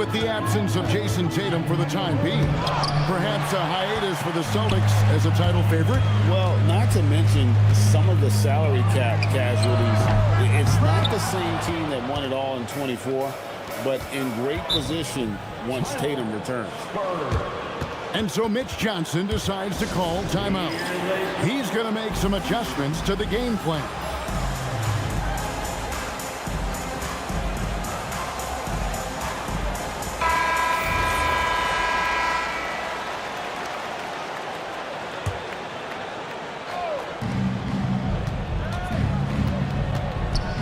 with the absence of Jason Tatum for the time being. Perhaps a hiatus for the Celtics as a title favorite. Well, not to mention some of the salary cap casualties. It's not the same team that won it all in 24, but in great position once Tatum returns. And so Mitch Johnson decides to call timeout. He's going to make some adjustments to the game plan.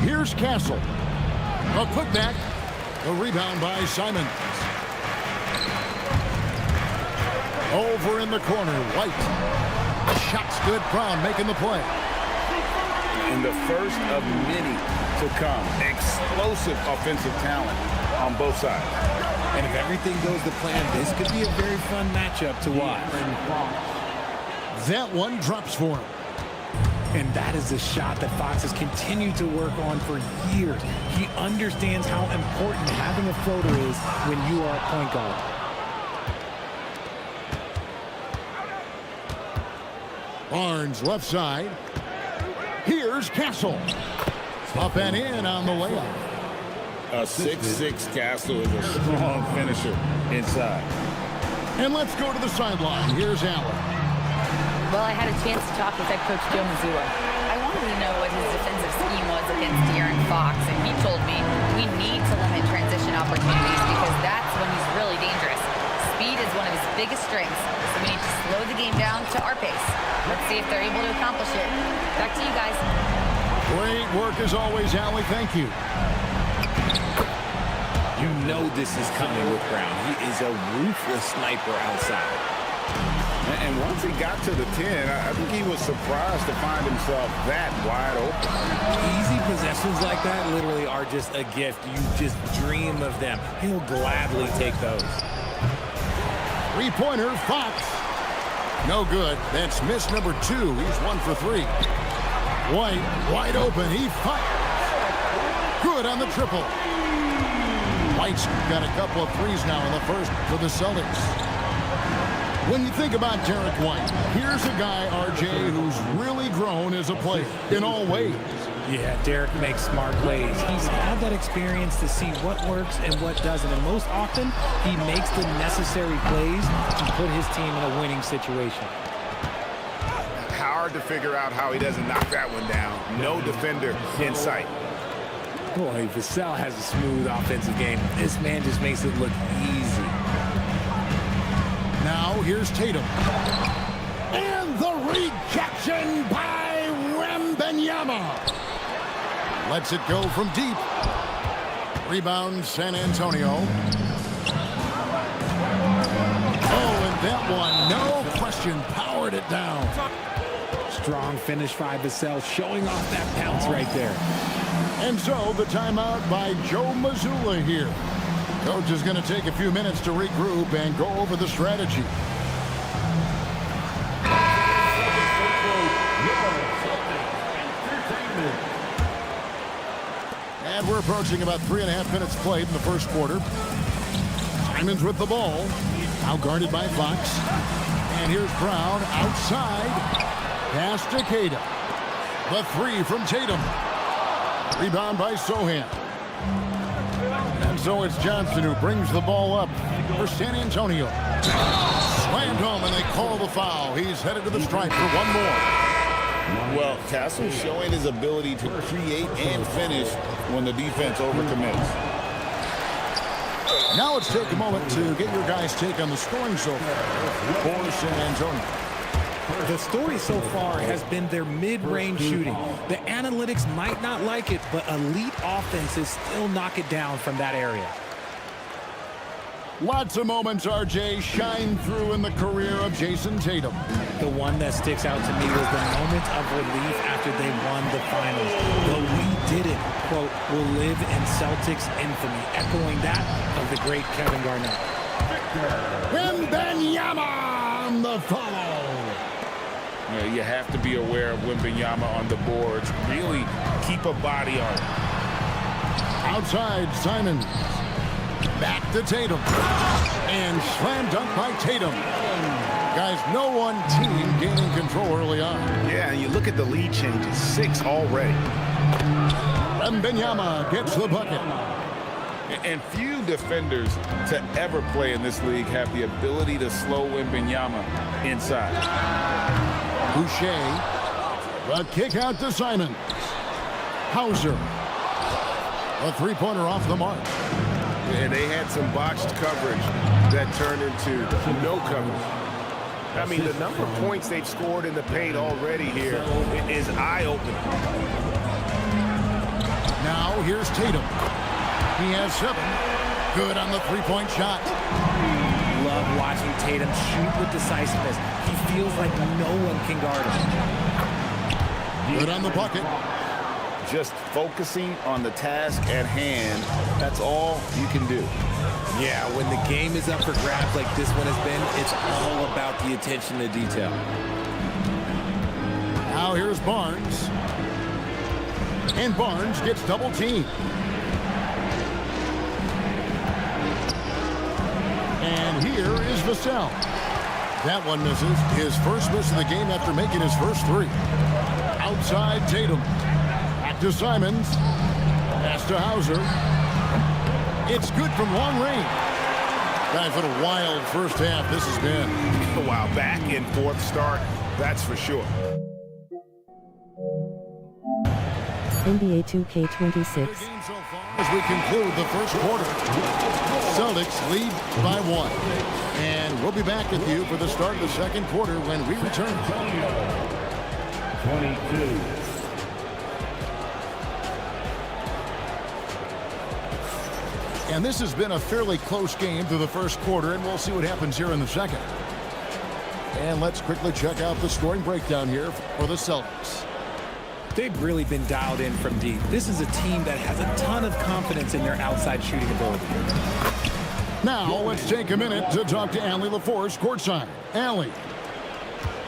Here's Castle. A putback. A rebound by Simons. Over in the corner, White. Shot's good. Brown making the play. And the first of many to come. Explosive offensive talent on both sides. And if everything goes to plan, this could be a very fun matchup to watch. That one drops for him. And that is a shot that Fox has continued to work on for years. He understands how important having a floater is when you are a point guard. Barnes left side. Here's Castle. Up and in on the layup. A 6'6" Castle is a strong finisher inside. And let's go to the sideline. Here's Allen. Well, I had a chance to talk with head coach Joe Mazzulla. I wanted to know what his defensive scheme was against De'Aaron Fox, and he told me we need to limit transition opportunities because that's when he's really dangerous. Speed is one of his biggest strengths, so we need to slow the game down to our pace. Let's see if they're able to accomplish it. Back to you guys. Great work as always, Allie. Thank you. You know this is coming with Brown. He is a ruthless sniper outside. And once he got to the 10, I think he was surprised to find himself that wide open. Easy possessions like that literally are just a gift. You just dream of them. He'll gladly take those. Three-pointer, Fox. No good. That's miss number 2. He's 1 for 3. White, wide open. He fires. Good on the triple. White's got a couple of threes now in the first for the Celtics. When you think about Derek White, here's a guy, RJ, who's really grown as a player in all ways. Yeah, Derek makes smart plays. He's had that experience to see what works and what doesn't. And most often, he makes the necessary plays to put his team in a winning situation. Hard to figure out how he doesn't knock that one down. No defender in sight. Boy, Vassell has a smooth offensive game. This man just makes it look easy. Now here's Tatum. And the rejection by Wembanyama. Lets it go from deep. Rebound San Antonio. Oh, and that one, no question, powered it down. Strong finish by Vassell, showing off that bounce right there. And so the timeout by Joe Mazzulla here. Coach is going to take a few minutes to regroup and go over the strategy. And we're approaching about 3.5 minutes played in the first quarter. Simons with the ball. Now guarded by Fox. And here's Brown outside. Pass to Tatum. The 3 from Tatum. Rebound by Sohan. And so it's Johnson who brings the ball up for San Antonio. Slammed home and they call the foul. He's headed to the stripe for one more. Well, Castle showing his ability to create and finish when the defense overcommits. Now let's take a moment to get your guys' take on the scoring so far for San Antonio. The story so far has been their mid-range shooting. The analytics might not like it, but elite offenses still knock it down from that area. Lots of moments, RJ, shine through in the career of Jason Tatum. The one that sticks out to me was the moment of relief after they won the finals. The "we did it" quote will live in Celtics infamy, echoing that of the great Kevin Garnett. Wembanyama on the follow. You know, you have to be aware of Wembanyama on the boards. Really keep a body on it. Outside, Simons. Back to Tatum. And slam dunk by Tatum. Guys, no one team gaining control early on. Yeah, and you look at the lead changes. 6 already. Wembanyama gets the bucket. And few defenders to ever play in this league have the ability to slow Wembanyama inside. Boucher. A kick out to Simons. Hauser. A three-pointer off the mark. And they had some botched coverage that turned into no coverage. I mean, the number of points they've scored in the paint already here is eye-opening. Now here's Tatum. He has 7. Good on the three-point shot. Love watching Tatum shoot with decisiveness. He feels like no one can guard him. Good on the bucket. Just focusing on the task at hand, that's all you can do. Yeah, when the game is up for grabs like this one has been, it's all about the attention to detail. Now here's Barnes. And Barnes gets double teamed. And here is Vassell. That one misses. His first miss of the game after making his first 3. Outside Tatum. Back to Simons. Pass to Hauser. It's good from long range. Guys, what a wild first half this has been. Wow, back and forth start, that's for sure. NBA 2K26. So far as we conclude the first quarter, Celtics lead by 1. And we'll be back with you for the start of the second quarter when we return. 22. And this has been a fairly close game through the first quarter, and we'll see what happens here in the second. And let's quickly check out the scoring breakdown here for the Celtics. They've really been dialed in from deep. This is a team that has a ton of confidence in their outside shooting ability. Now, let's take a minute to talk to Allie LaForce courtside. Allie.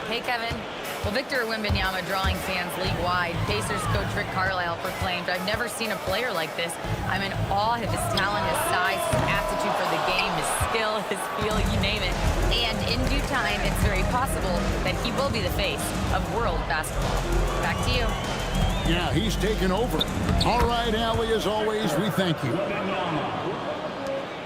Hey, Kevin. Well, Victor Wembanyama drawing fans league-wide. Pacers coach Rick Carlisle proclaimed, "I've never seen a player like this. I'm in awe of his talent, his size, his aptitude for the game, his skill, his feel, you name it. And in due time, it's very possible that he will be the face of world basketball." Back to you. Yeah, he's taken over. All right, Allie, as always, we thank you.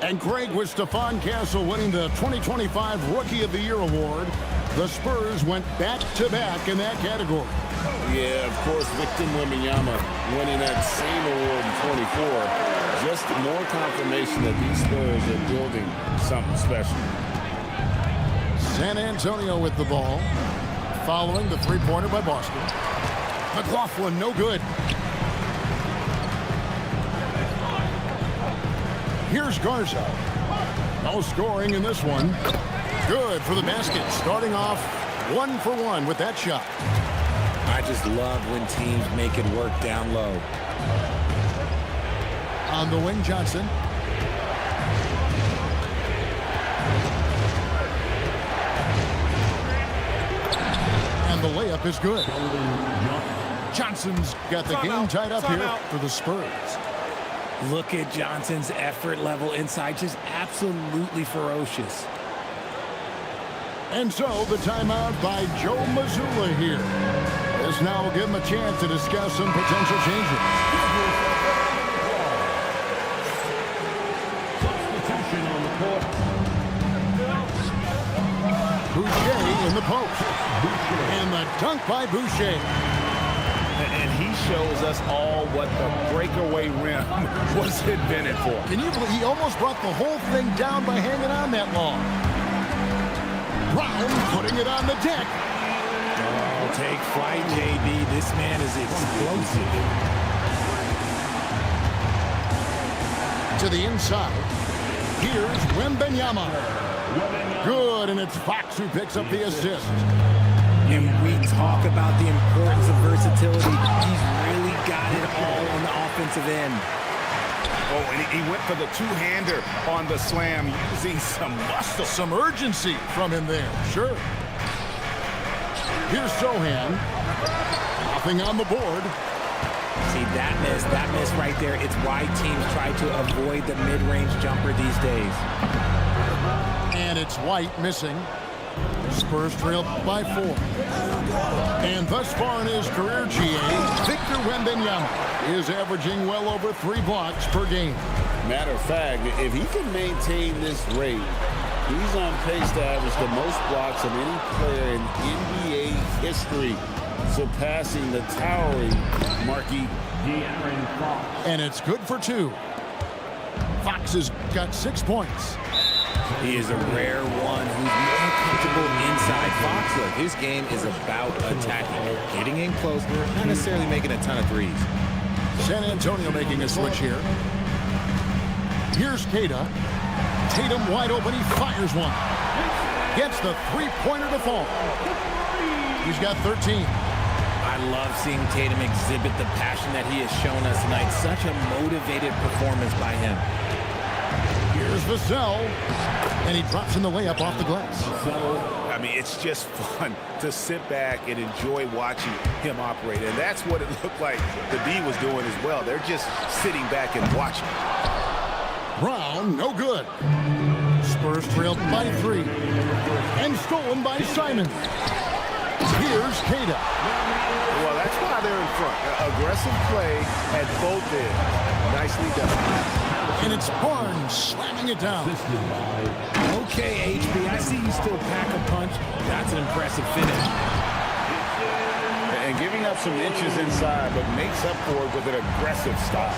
And Greg, with Stephon Castle winning the 2025 Rookie of the Year award, the Spurs went back-to-back in that category. Yeah, of course, Victor Wembanyama winning that same award in 24. Just more confirmation that these Spurs are building something special. San Antonio with the ball, following the three-pointer by Boston. McLaughlin, no good. Here's Garza. No scoring in this one. Good for the basket. Starting off 1 for 1 with that shot. I just love when teams make it work down low. On the wing, Johnson. And the layup is good. Johnson's got the game tied up here for the Spurs. Look at Johnson's effort level inside, just absolutely ferocious. And so the timeout by Joe Mazzulla here. This now will give him a chance to discuss some potential changes. Substitution on the court. Boucher in the post. And the dunk by Boucher. And he shows us all what the breakaway rim was invented for. Can you believe he almost brought the whole thing down by hanging on that long? Brown putting it on the deck. Oh, take flight, JB. This man is explosive. To the inside. Here's Wembanyama. Good, and it's Fox who picks up the assist. And we talk about the importance of versatility. He's really got it all on the offensive end. Oh, and he went for the two-hander on the slam, using some muscle. Some urgency from him there, sure. Here's Sohan. Nothing on the board. See, that miss right there, it's why teams try to avoid the mid-range jumper these days. And it's White missing. Spurs trail by 4. And thus far in his career, GA, Victor Wembanyama is averaging well over 3 blocks per game. Matter of fact, if he can maintain this rate, he's on pace to average the most blocks of any player in NBA history, surpassing the towering Marquis. And it's good for 2. Fox has got 6 points. He is a rare one who's more comfortable inside. Fox, look, his game is about attacking, getting in close, not necessarily making a ton of threes. San Antonio making a switch here. Here's Queta. Tatum wide open. He fires one. Gets the three-pointer to fall. He's got 13. I love seeing Tatum exhibit the passion that he has shown us tonight. Such a motivated performance by him. Here's Vassell. And he drops in the layup off the glass. I mean, it's just fun to sit back and enjoy watching him operate. And that's what it looked like the D was doing as well. They're just sitting back and watching. Brown, no good. Spurs trailed by 3. And stolen by Simon. Here's Queta. Well, that's why they're in front. Aggressive play at both ends. Nicely done. And it's Barnes slamming it down. Okay, HB, I see you still pack a punch. That's an impressive finish. And giving up some inches inside, but makes up for it with an aggressive stop.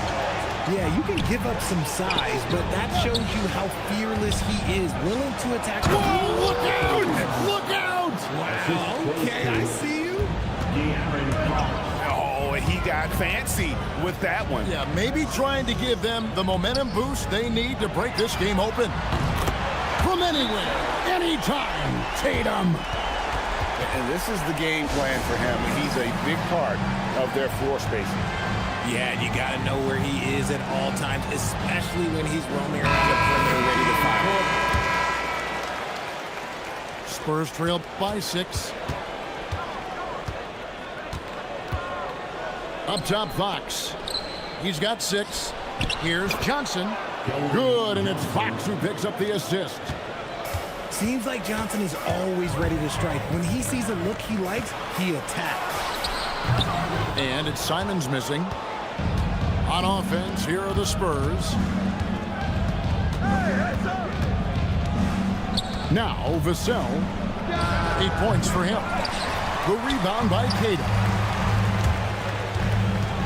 Yeah, you can give up some size, but that shows you how fearless he is, willing to attack. Whoa, look out! Look out! Wow, okay, I see you. Oh, and he got fancy with that one. Yeah, maybe trying to give them the momentum boost they need to break this game open. From anywhere, anytime, Tatum. And this is the game plan for him. He's a big part of their floor spacing. Yeah, and you got to know where he is at all times, especially when he's roaming around the perimeter ready to fire. Spurs trail by 6. Up top, Fox. He's got 6. Here's Johnson. Good, and it's Fox who picks up the assist. Seems like Johnson is always ready to strike. When he sees a look he likes, he attacks. And it's Simons missing. On offense, here are the Spurs. Now, Vassell. 8 points for him. The rebound by Queta.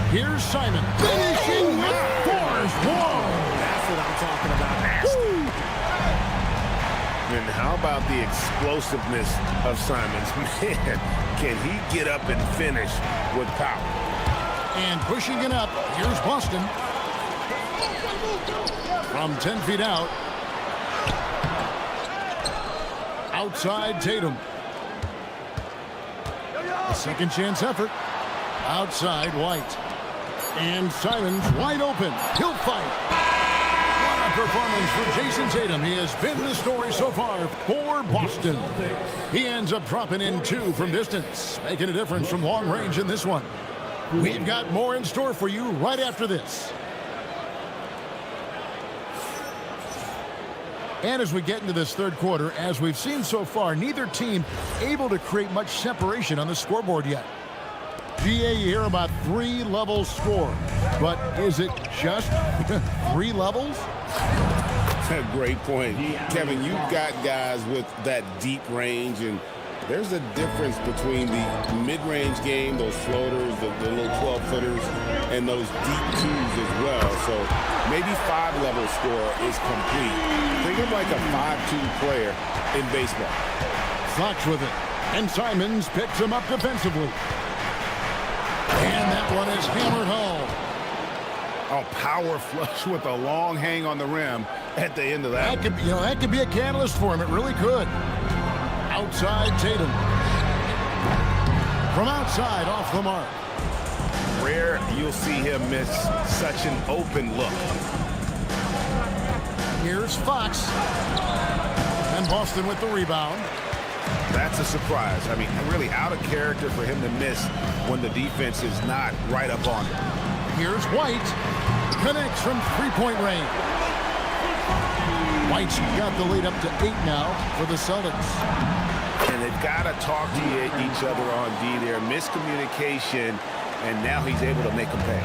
Here's Simon. Finishing with force. Whoa! That's what I'm talking about. Woo! And how about the explosiveness of Simons? Man, can he get up and finish with power? And pushing it up, here's Boston. From 10 feet out. Outside Tatum. A second chance effort. Outside White. And Simons wide open. He'll fight. What a performance for Jason Tatum. He has been the story so far for Boston. He ends up dropping in 2 from distance, making a difference from long range in this one. We've got more in store for you right after this. And as we get into this third quarter, as we've seen so far, neither team able to create much separation on the scoreboard yet. GA, you hear about 3-level score, but is it just 3 levels? Great point. Kevin, you've got guys with that deep range, and there's a difference between the mid-range game, those floaters, the little 12-footers, and those deep 2s as well. So maybe 5-level score is complete. Think of like a 5-2 player in baseball. Fox with it, and Simons picks him up defensively. And that one is hammered home. A power flush with a long hang on the rim at the end of that. That could be a catalyst for him. It really could. Outside Tatum. From outside, off the mark. Rare you'll see him miss such an open look. Here's Fox. And Boston with the rebound. That's a surprise. I mean, really out of character for him to miss when the defense is not right up on him. Here's White. Connects from three-point range. White's got the lead up to 8 now for the Celtics. And they've got to talk to each other on D there. Miscommunication, and now he's able to make them pay.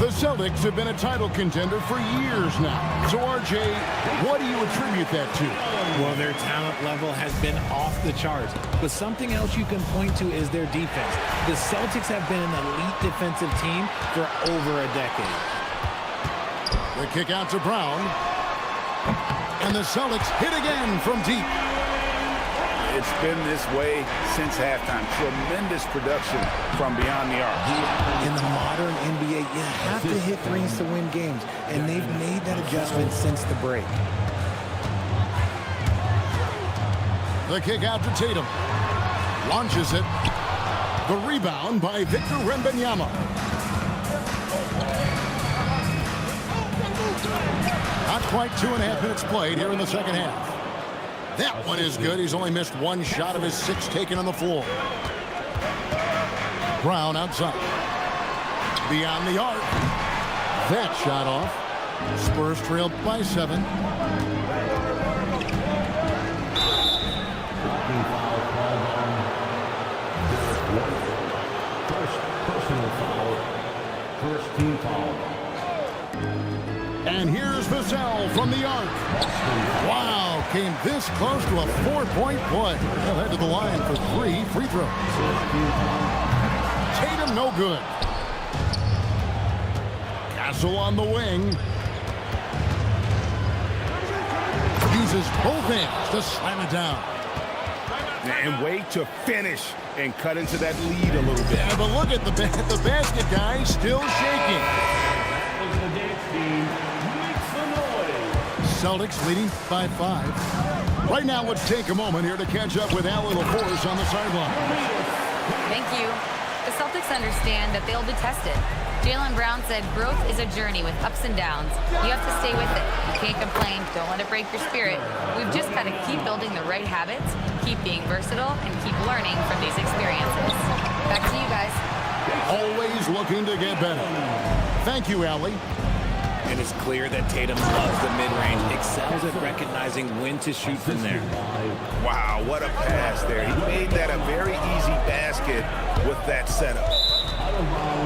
The Celtics have been a title contender for years now. So, RJ, what do you attribute that to? Well, their talent level has been off the charts. But something else you can point to is their defense. The Celtics have been an elite defensive team for over a decade. The kick out to Brown. And the Celtics hit again from deep. It's been this way since halftime. Tremendous production from beyond the arc. In the modern NBA, you have to hit threes to win games, and they've made that adjustment since the break. The kick out to Tatum. Launches it. The rebound by Victor Wembanyama. Not quite 2.5 minutes played here in the second half. That one is good. He's only missed one shot of his 6 taken on the floor. Brown outside. Beyond the arc. That shot off. Spurs trailed by 7. Personal foul. First team foul. And here's Vassell from the arc. Wow, came this close to a 4-point play. He'll head to the line for 3 free throws. Tatum no good. Castle on the wing. Uses both hands to slam it down. And wait to finish and cut into that lead a little bit. Yeah, but look at the basket guy still shaking. That was the dance team. Make some noise. Celtics leading by 5. Right now, let's take a moment here to catch up with Allie LaForce on the sideline. Thank you. The Celtics understand that they'll be tested. Jaylen Brown said growth is a journey with ups and downs. You have to stay with it. You can't complain. Don't let it break your spirit. We've just got to keep building the right habits, keep being versatile, and keep learning from these experiences. Back to you guys. Always looking to get better. Thank you, Allie. And it's clear that Tatum loves the mid-range, excels at recognizing when to shoot from there. Wow, what a pass there. He made that a very easy basket with that setup.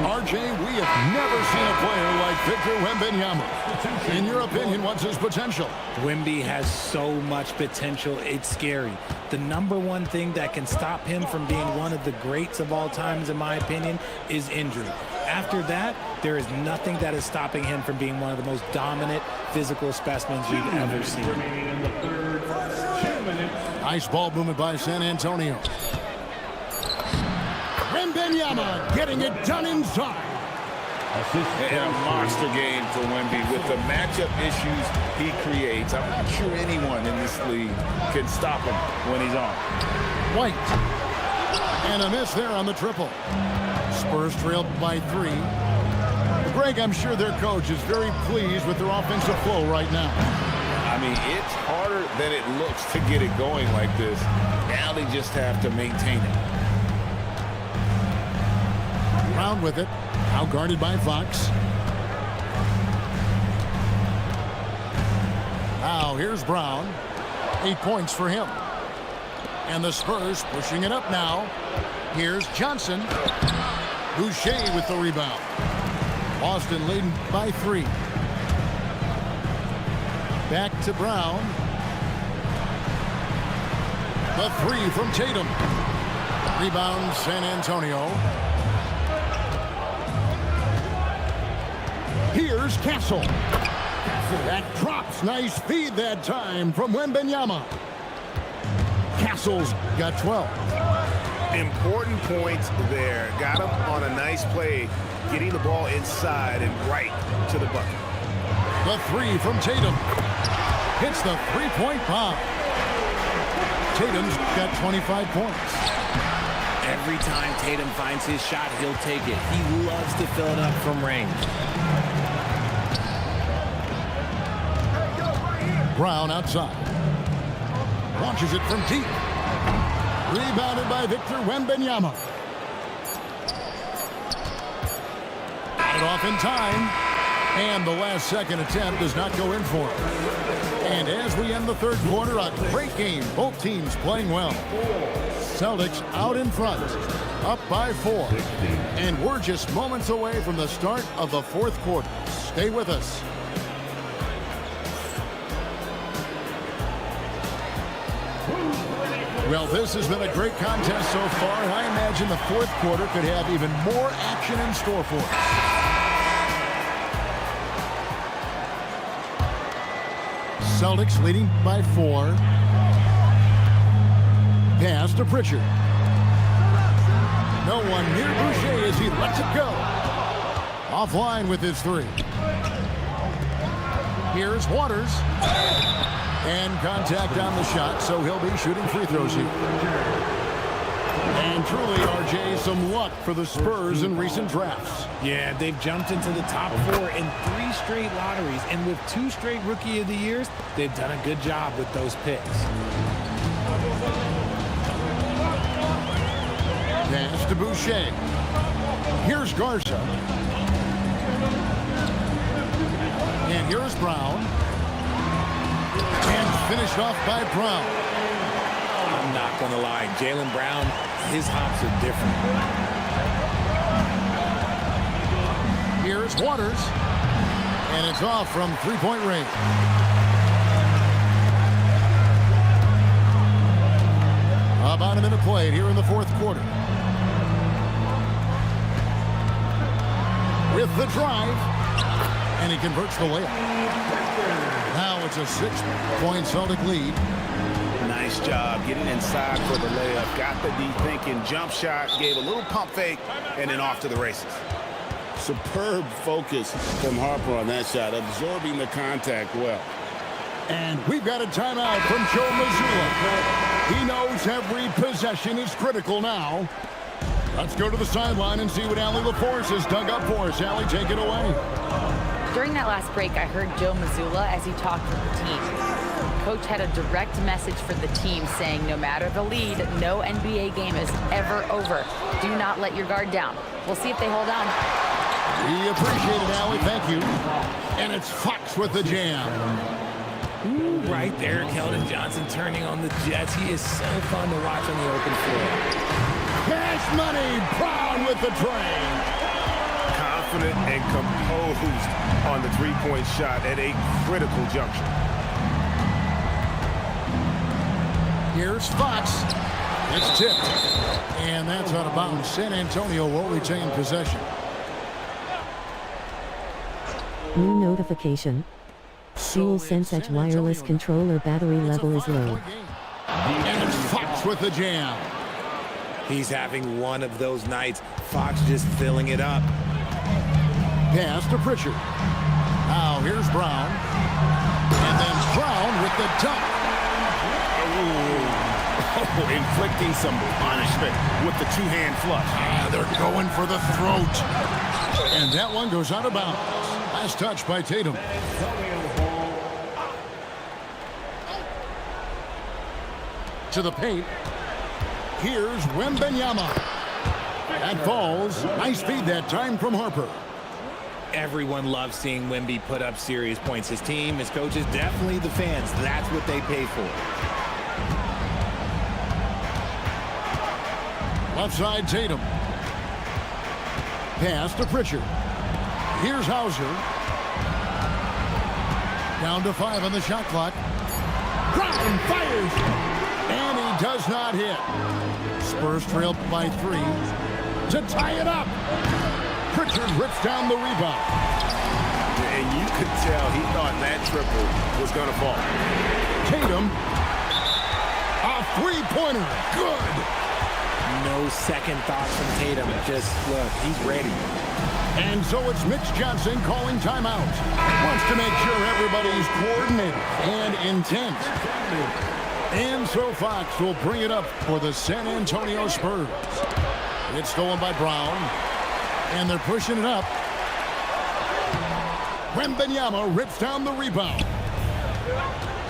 RJ, we have never seen a player like Victor Wembanyama. In your opinion, what's his potential? Wemby has so much potential, it's scary. The #1 thing that can stop him from being one of the greats of all times, in my opinion, is injury. After that, there is nothing that is stopping him from being one of the most dominant physical specimens we've ever seen. Remaining in the third. 2 minutes. Nice ball movement by San Antonio. Wembanyama getting it done inside. And a monster game for Wemby with the matchup issues he creates. I'm not sure anyone in this league can stop him when he's on. White. And a miss there on the triple. Spurs trailed by 3. Greg, I'm sure their coach is very pleased with their offensive flow right now. I mean, it's harder than it looks to get it going like this. Now they just have to maintain it. Brown with it. Now guarded by Fox. Now here's Brown. 8 points for him. And the Spurs pushing it up now. Here's Johnson. Boucher with the rebound. Boston leading by 3. Back to Brown. The 3 from Tatum. Rebound San Antonio. Here's Castle. That drops. Nice feed that time from Wembanyama. Castle's got 12. Important points there. Got him on a nice play, getting the ball inside and right to the bucket. The 3 from Tatum. Hits the 3-point bomb. Tatum's got 25 points. Every time Tatum finds his shot, he'll take it. He loves to fill it up from range. Brown outside. Launches it from deep. Rebounded by Victor Wembanyama. it off in time. And the last second attempt does not go in for him. And as we end the third quarter, a great game. Both teams playing well. Celtics out in front, up by 4. And we're just moments away from the start of the fourth quarter. Stay with us. Well, this has been a great contest so far, and I imagine the fourth quarter could have even more action in store for us. Celtics leading by 4. Pass to Pritchard. No one near Boucher as he lets it go. Offline with his 3. Here's Waters. And contact on the shot, so he'll be shooting free throws here. And truly, RJ, some luck for the Spurs in recent drafts. Yeah, they've jumped into the top 4 in 3 straight lotteries, and with 2 straight Rookie of the Years, they've done a good job with those picks. Pass to Boucher. Here's Garza. And here's Brown. And finished off by Brown. I'm not going to lie. Jaylen Brown, his hops are different. Here's Waters. And it's off from three-point range. About a minute played here in the fourth quarter. With the drive. And he converts the layup. Now it's a 6-point Celtic lead. Nice job getting inside for the layup. Got the D thinking. Jump shot. Gave a little pump fake. And then off to the races. Superb focus from Harper on that shot, absorbing the contact well. And we've got a timeout from Joe Mazzulla. He knows every possession is critical now. Let's go to the sideline and see what Allie LaForce has dug up for us. Allie, take it away. During that last break, I heard Joe Mazzulla as he talked with the team. Coach had a direct message for the team saying no matter the lead, no NBA game is ever over. Do not let your guard down. We'll see if they hold on. We appreciate it, Allie. Thank you. And it's Fox with the jam. Ooh, right there, Keldon Johnson turning on the Jets. He is so fun to watch on the open floor. Cash money, Brown with the train. Confident and composed on the three-point shot at a critical juncture. Here's Fox. It's tipped. And that's out of bounds. San Antonio will retain possession. New notification. DualSense Edge wireless controller battery level is low. And it's Fox with the jam. He's having one of those nights. Fox just filling it up. Pass to Pritchard. Now here's Brown. And then Brown with the dunk. Oh, inflicting some punishment with the two-hand flush. They're going for the throat. And that one goes out of bounds. Last touch by Tatum. To the paint. Here's Wembanyama. That falls. Nice feed that time from Harper. Everyone loves seeing Wemby put up serious points. His team, his coaches, definitely the fans. That's what they pay for. Left side, Tatum. Pass to Pritchard. Here's Hauser. Down to 5 on the shot clock. Brown fires. And he does not hit. Spurs trail by 3. To tie it up. Pritchard rips down the rebound. And you could tell he thought that triple was going to fall. Tatum. A three-pointer. Good. No second thoughts from Tatum. Just, look, he's ready. And so it's Mitch Johnson calling timeout. Wants to make sure everybody's coordinated and intent. And so Fox will bring it up for the San Antonio Spurs. It's stolen by Brown. And they're pushing it up. Wembanyama rips down the rebound.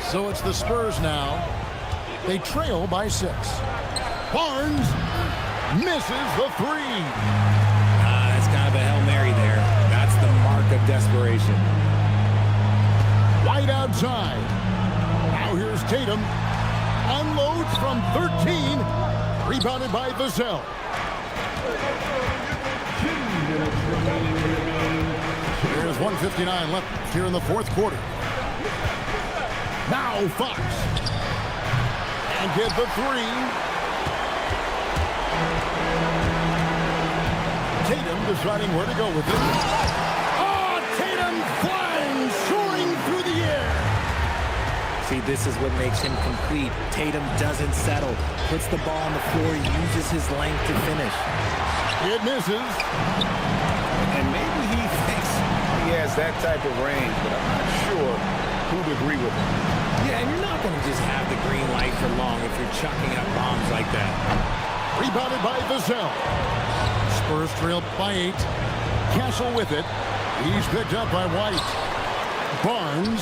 So it's the Spurs now. They trail by 6. Barnes misses the 3. That's kind of a Hail Mary there. That's desperation. White outside. Now here's Tatum. Unloads from 13. Rebounded by Vassell. 2 minutes remaining in the game. There's 1:59 left here in the fourth quarter. Now Fox. And get the three. Tatum deciding where to go with it. Oh, Tatum flying, soaring through the air. See, this is what makes him complete. Tatum doesn't settle, puts the ball on the floor, uses his length to finish. It misses. And maybe he thinks he has that type of range, but I'm not sure who'd agree with him. Yeah, and you're not going to just have the green light for long if you're chucking up bombs like that. Rebounded by Vassell. Spurs trail by 8. Castle with it. He's picked up by White. Barnes.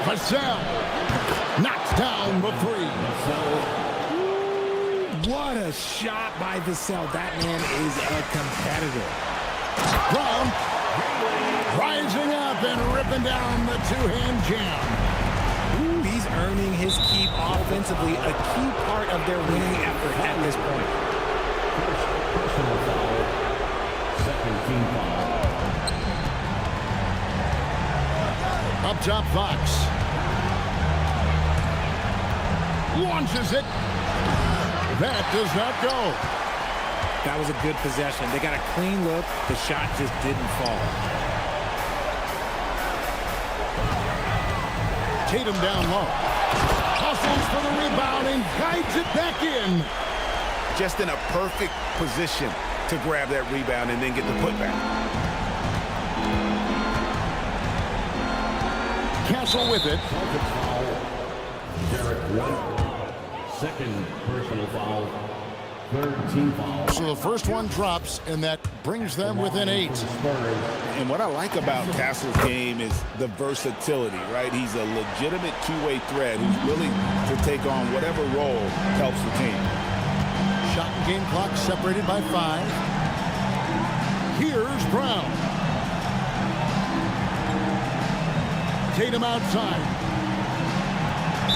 Vassell. Knocks down the three. What a shot by Vassell. That man is a competitor. Brown rising up and ripping down the two-hand jam. He's earning his keep offensively, a key part of their winning effort at this point. First personal foul. Second team foul. Up top, Fox. Launches it. That does not go. That was a good possession. They got a clean look. The shot just didn't fall. Tatum down low. Hustles for the rebound and guides it back in. Just in a perfect position to grab that rebound and then get the putback. Castle with it. Derek White. Second personal foul. Third team foul. So the first one drops, and that brings them within 8. And what I like about Castle's game is the versatility, right? He's a legitimate two-way threat who's willing to take on whatever role helps the team. Shot and game clock separated by 5. Here's Brown. Tatum outside.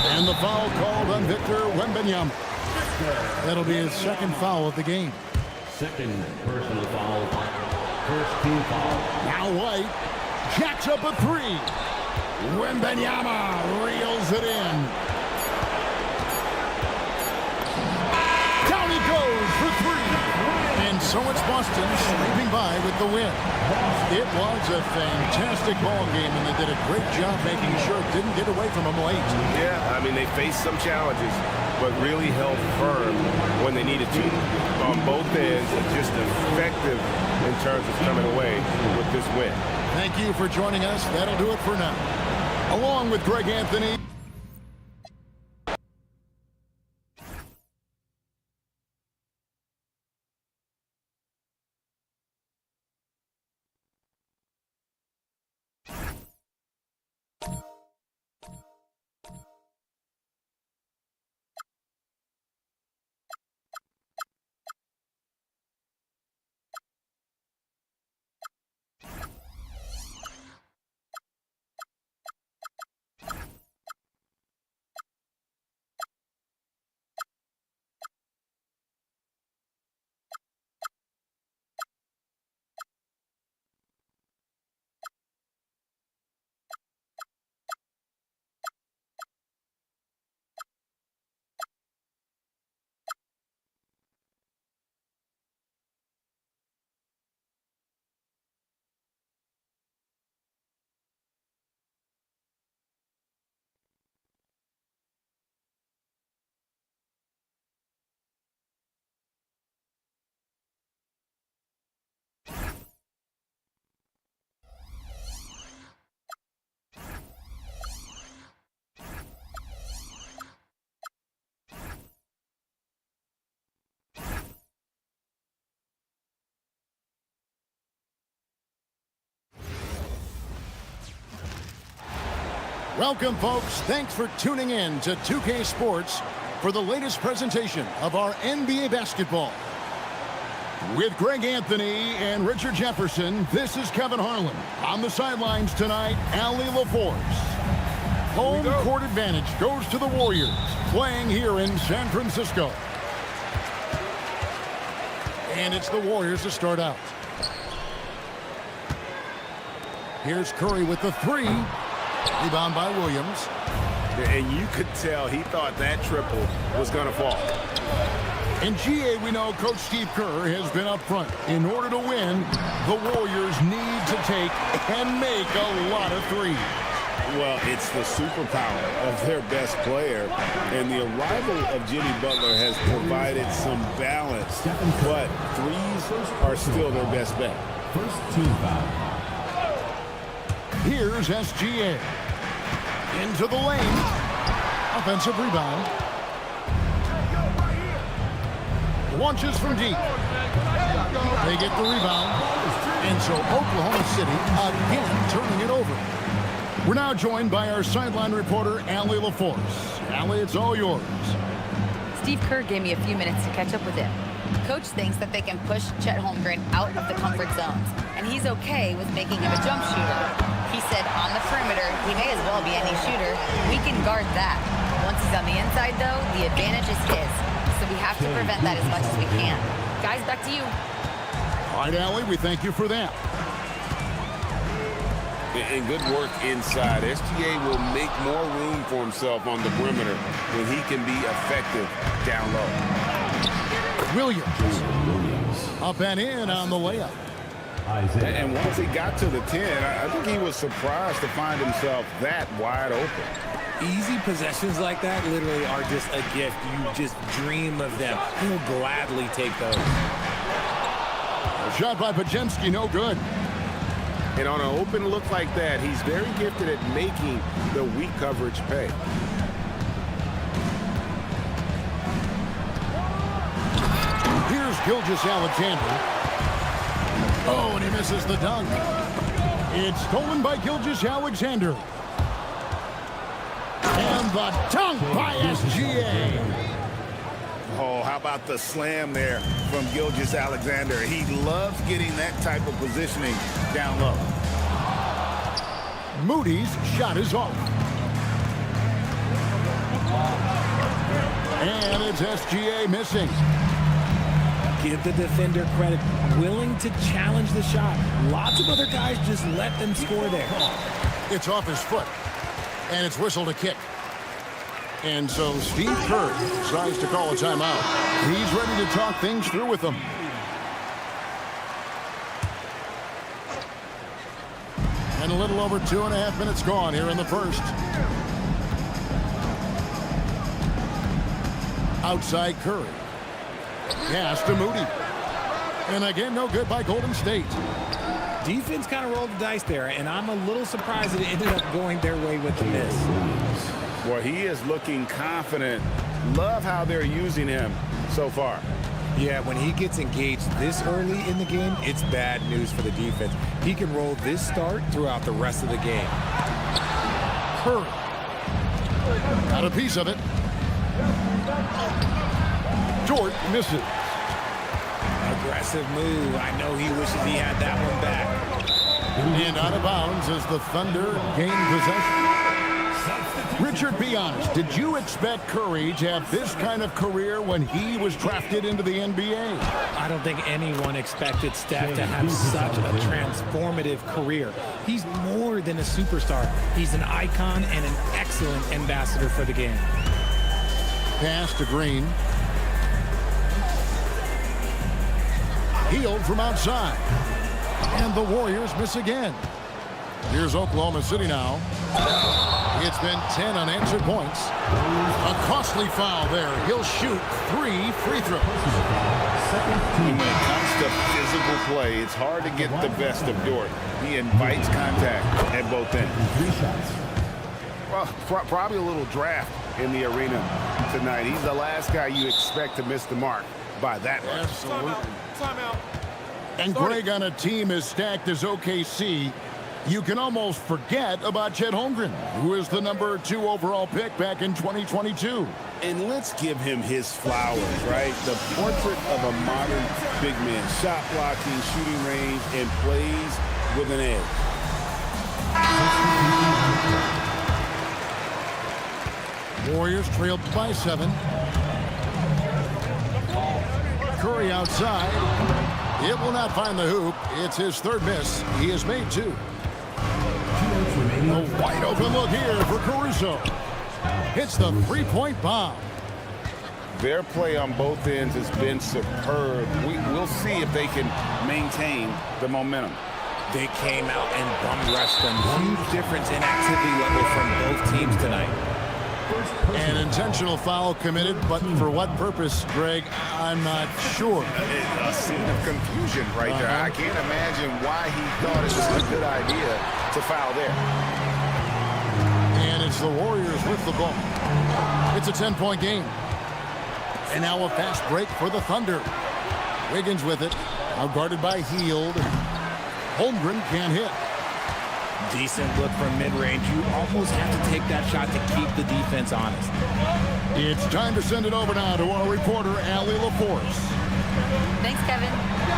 And the foul called on Victor Wembanyama. That'll be his second foul of the game. Second personal foul. First team foul. Now White jacks up a 3. Wembanyama reels it in. Down he goes for 3. And so it's Boston sweeping by with the win. It was a fantastic ball game, and they did a great job making sure it didn't get away from them late. Yeah, I mean, they faced some challenges, but really held firm when they needed to on both ends and just effective in terms of coming away with this win. Thank you for joining us. That'll do it for now. Along with Greg Anthony. Welcome, folks. Thanks for tuning in to 2K Sports for the latest presentation of our NBA basketball. With Greg Anthony and Richard Jefferson, this is Kevin Harlan. On the sidelines tonight, Allie LaForce. Home court advantage goes to the Warriors, playing here in San Francisco. And it's the Warriors to start out. Here's Curry with the three. Rebound by Williams. And you could tell he thought that triple was going to fall. In GA, we know Coach Steve Kerr has been up front. In order to win, the Warriors need to take and make a lot of threes. Well, it's the superpower of their best player, and the arrival of Jimmy Butler has provided some balance, but threes are still their best bet. First team foul. Here's SGA. Into the lane. Offensive rebound. Launches from deep. They get the rebound. And so Oklahoma City again turning it over. We're now joined by our sideline reporter, Allie LaForce. Allie, it's all yours. Steve Kerr gave me a few minutes to catch up with him. Coach thinks that they can push Chet Holmgren out of the comfort zones, and he's okay with making him a jump shooter. He said on the perimeter, he may as well be any shooter. We can guard that. Once he's on the inside, though, the advantage is his. So we have to prevent that as much as we can. Guys, back to you. All right, Allie, we thank you for that. And good work inside. SGA will make more room for himself on the perimeter when he can be effective down low. Williams. Up and in on the layup. And once he got to the 10, I think he was surprised to find himself that wide open. Easy possessions like that literally are just a gift. You just dream of them. He'll gladly take those. A shot by Pajemski, no good. And on an open look like that, he's very gifted at making the weak coverage pay. Here's Gilgeous-Alexander. Oh, and he misses the dunk. It's stolen by Gilgeous-Alexander. And the dunk by SGA. Oh, how about the slam there from Gilgeous-Alexander? He loves getting that type of positioning down low. Moody's shot is off. And it's SGA missing. Give the defender credit. Willing to challenge the shot. Lots of other guys just let them score there. It's off his foot. And it's whistled a kick. And so Steve Kerr decides to call a timeout. He's ready to talk things through with them. And a little over 2.5 minutes gone here in the first. Outside Curry. Pass to Moody. And again, no good by Golden State. Defense kind of rolled the dice there, and I'm a little surprised that it ended up going their way with the miss. Well, he is looking confident. Love how they're using him so far. Yeah, when he gets engaged this early in the game, it's bad news for the defense. He can roll this start throughout the rest of the game. Curry. Got a piece of it. Dort misses. Aggressive move. I know he wishes he had that one back. And out of bounds as the Thunder gain possession. Richard, be honest, did you expect Curry to have this kind of career when he was drafted into the NBA? I don't think anyone expected Steph to have such a transformative career. He's more than a superstar. He's an icon and an excellent ambassador for the game. Pass to Green. Healed from outside. And the Warriors miss again. Here's Oklahoma City now. It's been 10 unanswered points. A costly foul there. He'll shoot 3 free throws. When it comes to physical play, it's hard to get the best of Dort. He invites contact at both ends. Well, probably a little draft in the arena tonight. He's the last guy you expect to miss the mark by that much. Absolutely. And Greg, on a team as stacked as OKC, You can almost forget about Chet Holmgren, who is the number 2 overall pick back in 2022. And let's give him his flowers, right? The portrait of a modern big man. Shot blocking, shooting range, and plays with an edge. Warriors trailed by 7. Curry outside. It will not find the hoop. It's his 3rd miss. He has made 2. A wide open look here for Caruso. Hits the 3-point bomb. Their play on both ends has been superb. We'll see if they can maintain the momentum. They came out and bum rushed them. Huge difference in activity level from both teams tonight. An intentional foul committed, but for what purpose, Greg, I'm not sure. A scene of confusion right there. I can't imagine why he thought it was a good idea to foul there. And it's the Warriors with the ball. It's a 10-point game. And now a fast break for the Thunder. Wiggins with it. Now guarded by Hield. Holmgren can't hit. Decent look from mid-range. You almost have to take that shot to keep the defense honest. It's time to send it over now to our reporter, Allie LaForce. Thanks, Kevin.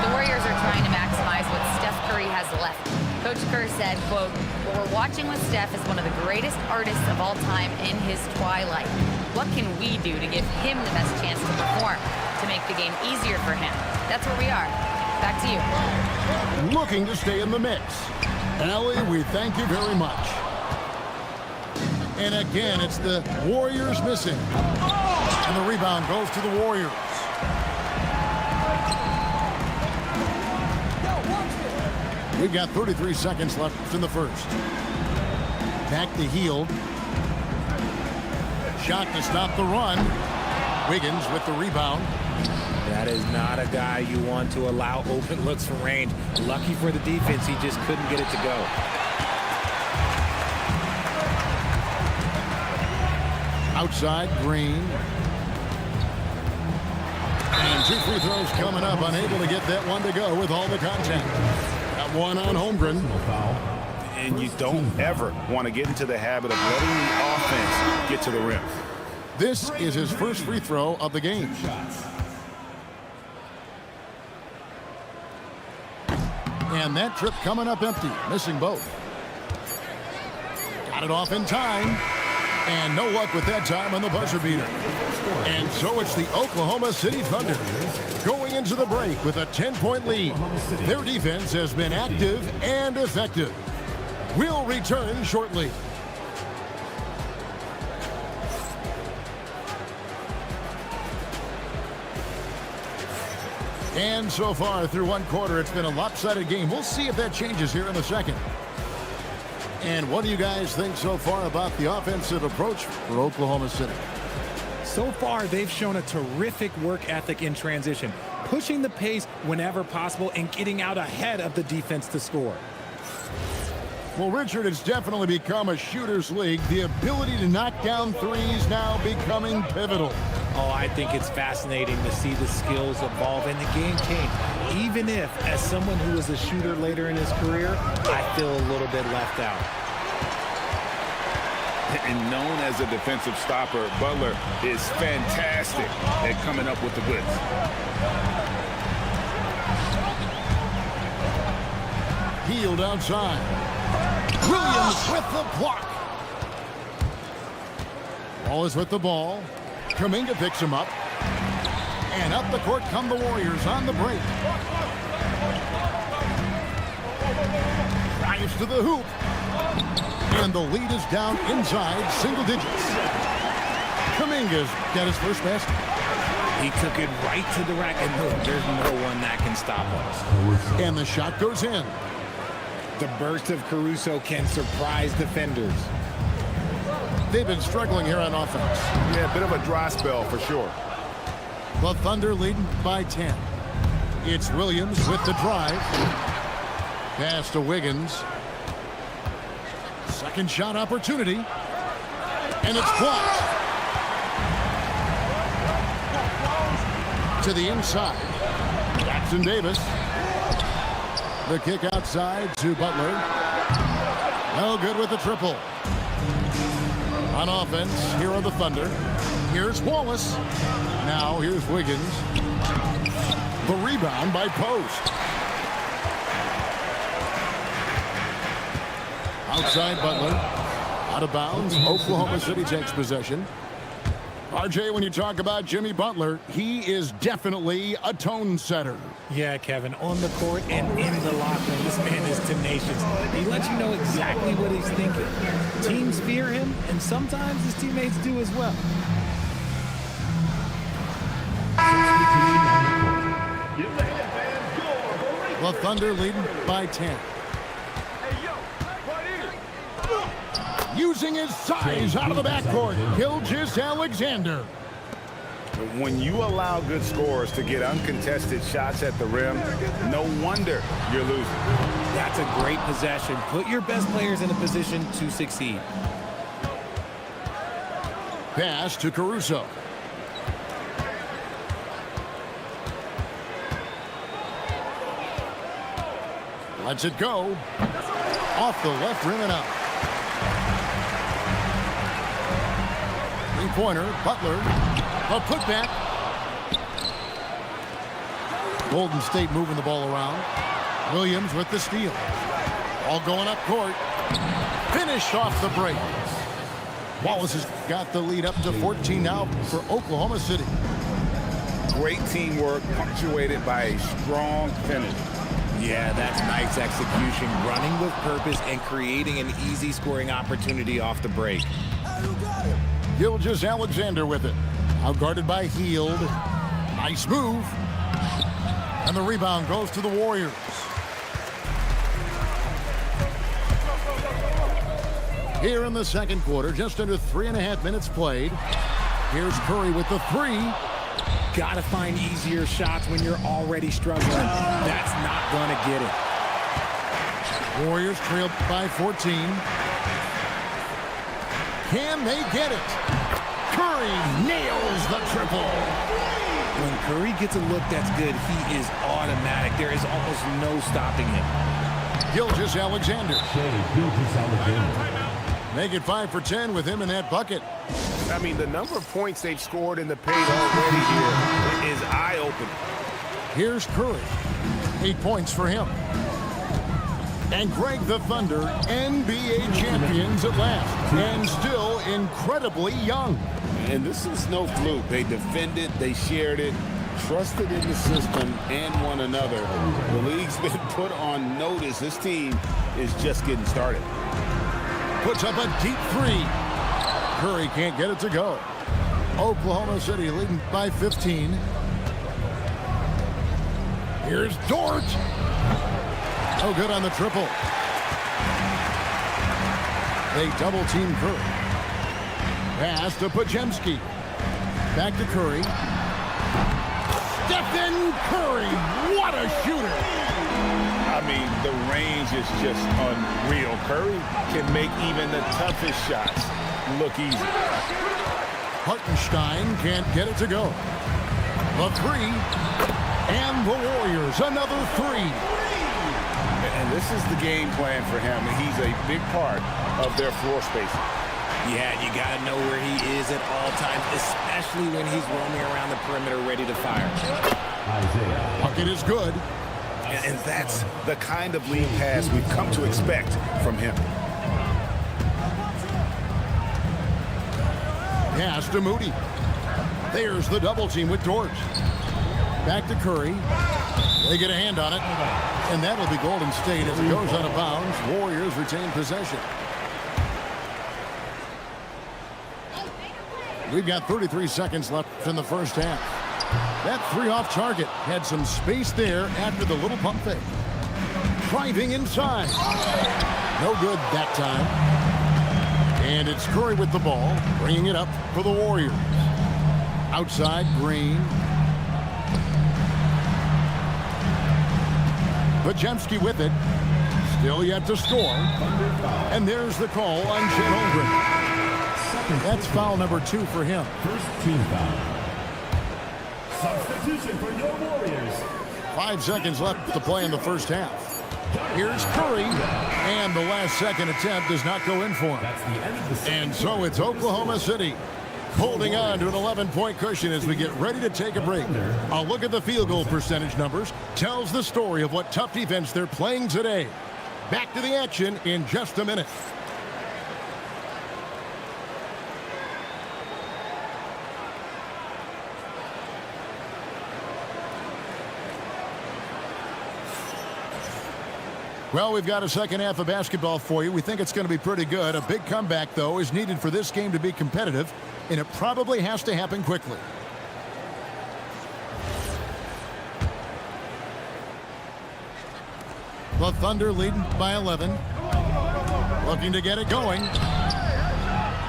The Warriors are trying to maximize what Steph Curry has left. Coach Kerr said, quote, "What we're watching with Steph is one of the greatest artists of all time in his twilight. What can we do to give him the best chance to perform, to make the game easier for him?" That's where we are. Back to you. Looking to stay in the mix. Allie, we thank you very much. And again, it's the Warriors missing. And the rebound goes to the Warriors. We've got 33 seconds left in the first. Back to Hield. Shot to stop the run. Wiggins with the rebound. That is not a guy you want to allow open looks from range. Lucky for the defense, he just couldn't get it to go. Outside, Green. And 2 free throws coming up. Unable to get that one to go with all the contact. Got one on Holmgren. And you don't ever want to get into the habit of letting the offense get to the rim. This is his first free throw of the game. And that trip coming up empty, missing both. Got it off in time. And no luck with that time on the buzzer beater. And so it's the Oklahoma City Thunder going into the break with a 10-point lead. Their defense has been active and effective. We'll return shortly. And so far through one quarter, it's been a lopsided game. We'll see if that changes here in the second. And what do you guys think so far about the offensive approach for Oklahoma City? So far, they've shown a terrific work ethic in transition, pushing the pace whenever possible and getting out ahead of the defense to score. Well, Richard, it's definitely become a shooter's league. The ability to knock down threes now becoming pivotal. Oh, I think it's fascinating to see the skills evolve and the game change. Even if, as someone who was a shooter later in his career, I feel a little bit left out. And known as a defensive stopper, Butler is fantastic at coming up with the goods. Hield outside. Williams with the block. Wallace with the ball. Kuminga picks him up. And up the court come the Warriors on the break. Drives to the hoop. And the lead is down inside single digits. Kuminga's got his first basket. He took it right to the rack, and there's no one that can stop us. And the shot goes in. The burst of Caruso can surprise defenders. They've been struggling here on offense. Yeah, a bit of a dry spell for sure. The Thunder leading by 10. It's Williams with the drive. Pass to Wiggins. Second shot opportunity. And it's blocked. To the inside. Jackson Davis. The kick outside to Butler. No good with the triple. On offense, here are the Thunder. Here's Wallace. Now here's Wiggins. The rebound by Post. Outside Butler. Out of bounds. Oklahoma City takes possession. RJ, when you talk about Jimmy Butler, he is definitely a tone setter. Yeah, Kevin, on the court and in the locker room, this man is tenacious. He lets you know exactly what he's thinking. Teams fear him, and sometimes his teammates do as well. The Thunder leading by 10. Using his size out of the backcourt, Gilgeous-Alexander. When you allow good scorers to get uncontested shots at the rim, no wonder you're losing. That's a great possession. Put your best players in a position to succeed. Pass to Caruso. Lets it go. Off the left rim and out. Three-pointer, Butler. A putback. Golden State moving the ball around. Williams with the steal. All going up court. Finished off the break. Wallace has got the lead up to 14 now for Oklahoma City. Great teamwork punctuated by a strong finish. Yeah, that's nice execution, running with purpose and creating an easy scoring opportunity off the break. Gilgeous-Alexander with it. Outguarded by Hield. Nice move. And the rebound goes to the Warriors. Here in the second quarter, just under 3.5 minutes played. Here's Curry with the three. Gotta find easier shots when you're already struggling. That's not gonna get it. Warriors trail by 14. Can they get it? Curry nails the triple. When Curry gets a look that's good, he is automatic. There is almost no stopping him. Gilgeous-Alexander. Make it 5 for 10 with him in that bucket. I mean, the number of points they've scored in the paint already here is eye-opening. Here's Curry. 8 points for him. And Greg, the Thunder, NBA champions at last. And still incredibly young. And this is no fluke. They defended, they shared it, trusted in the system and one another. The league's been put on notice. This team is just getting started. Puts up a deep three. Curry can't get it to go. Oklahoma City leading by 15. Here's Dort. No good on the triple. They double team Curry. Pass to Podziemski. Back to Curry. Stephen Curry. What a shooter. I mean, the range is just unreal. Curry can make even the toughest shots look easy. Hartenstein can't get it to go. The three. And the Warriors, another three. And this is the game plan for him. He's a big part of their floor spacing. Yeah, you got to know where he is at all times, especially when he's roaming around the perimeter ready to fire. Bucket is good. And that's the kind of lead pass we've come to expect from him. Pass to Moody. There's the double team with Dort. Back to Curry. They get a hand on it. And that'll be Golden State as it goes out of bounds. Warriors retain possession. We've got 33 seconds left in the first half. That three off target had some space there after the little pump fake. Driving inside. No good that time. And it's Curry with the ball, bringing it up for the Warriors. Outside, Green. Podziemski with it. Still yet to score. And there's the call on Chet Holmgren. That's foul number 2 for him. First team foul. Substitution for your Warriors. 5 seconds left to play in the first half. Here's Curry. And the last second attempt does not go in for him. And so it's Oklahoma City holding on to an 11-point cushion as we get ready to take a break. A look at the field goal percentage numbers tells the story of what tough defense they're playing today. Back to the action in just a minute. Well, we've got a second half of basketball for you. We think it's going to be pretty good. A big comeback, though, is needed for this game to be competitive, and it probably has to happen quickly. The Thunder leading by 11. Looking to get it going.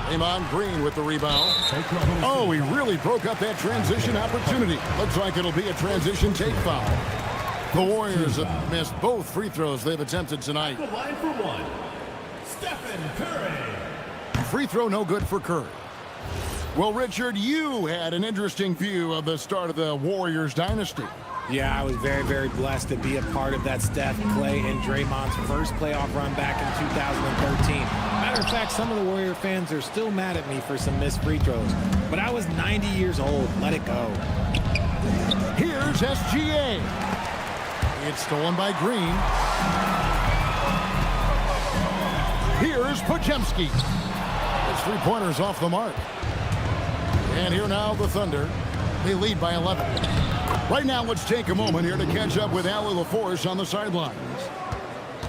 Draymond Green with the rebound. Oh, he really broke up that transition opportunity. Looks like it'll be a transition take foul. The Warriors have missed both free throws they've attempted tonight. The line for one, Stephen Curry. Free throw no good for Curry. Well, Richard, you had an interesting view of the start of the Warriors dynasty. Yeah, I was very, very blessed to be a part of that Steph, Clay, and Draymond's first playoff run back in 2013. Matter of fact, some of the Warrior fans are still mad at me for some missed free throws. But I was 90 years old. Let it go. Here's SGA. It's stolen by Green. Here's Podziemski. His three-pointers off the mark. And here now the Thunder. They lead by 11. Right now, let's take a moment here to catch up with Allie LaForce on the sidelines.